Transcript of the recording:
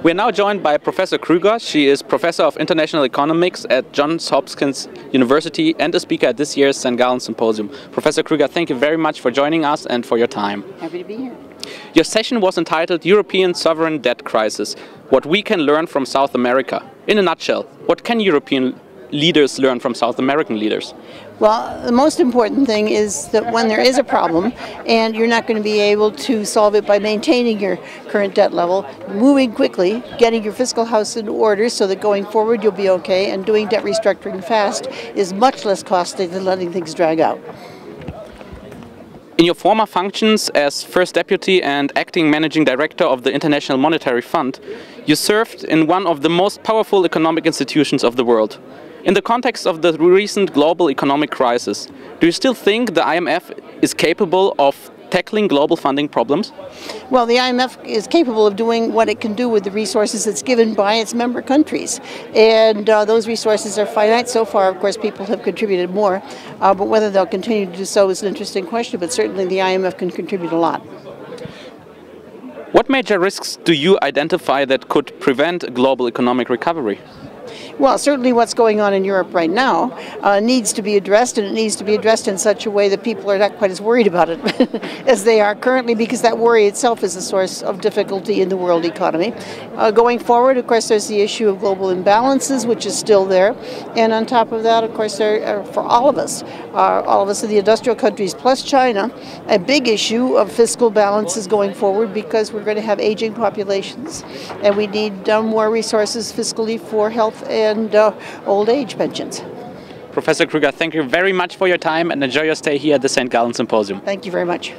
We are now joined by Professor Krueger. She is Professor of International Economics at Johns Hopkins University and a speaker at this year's St. Gallen Symposium. Professor Krueger, thank you very much for joining us and for your time. Happy to be here. Your session was entitled European Sovereign Debt Crisis, What We Can Learn from South America. In a nutshell, what can European leaders learn from South American leaders? Well, the most important thing is that when there is a problem and you're not going to be able to solve it by maintaining your current debt level, moving quickly, getting your fiscal house in order so that going forward you'll be okay, and doing debt restructuring fast is much less costly than letting things drag out. In your former functions as First Deputy and Acting Managing Director of the International Monetary Fund, you served in one of the most powerful economic institutions of the world. In the context of the recent global economic crisis, do you still think the IMF is capable of tackling global funding problems? Well, the IMF is capable of doing what it can do with the resources it's given by its member countries. And those resources are finite. So far, of course, people have contributed more. But whether they'll continue to do so is an interesting question. But certainly the IMF can contribute a lot. What major risks do you identify that could prevent a global economic recovery? Well, certainly what's going on in Europe right now needs to be addressed, and it needs to be addressed in such a way that people are not quite as worried about it as they are currently, because that worry itself is a source of difficulty in the world economy. Going forward, of course, there's the issue of global imbalances, which is still there. And on top of that, of course, there are, for all of us in the industrial countries plus China, a big issue of fiscal balances going forward, because we're going to have aging populations and we need more resources fiscally for health and old age pensions. Professor Krueger, thank you very much for your time and enjoy your stay here at the St. Gallen Symposium. Thank you very much.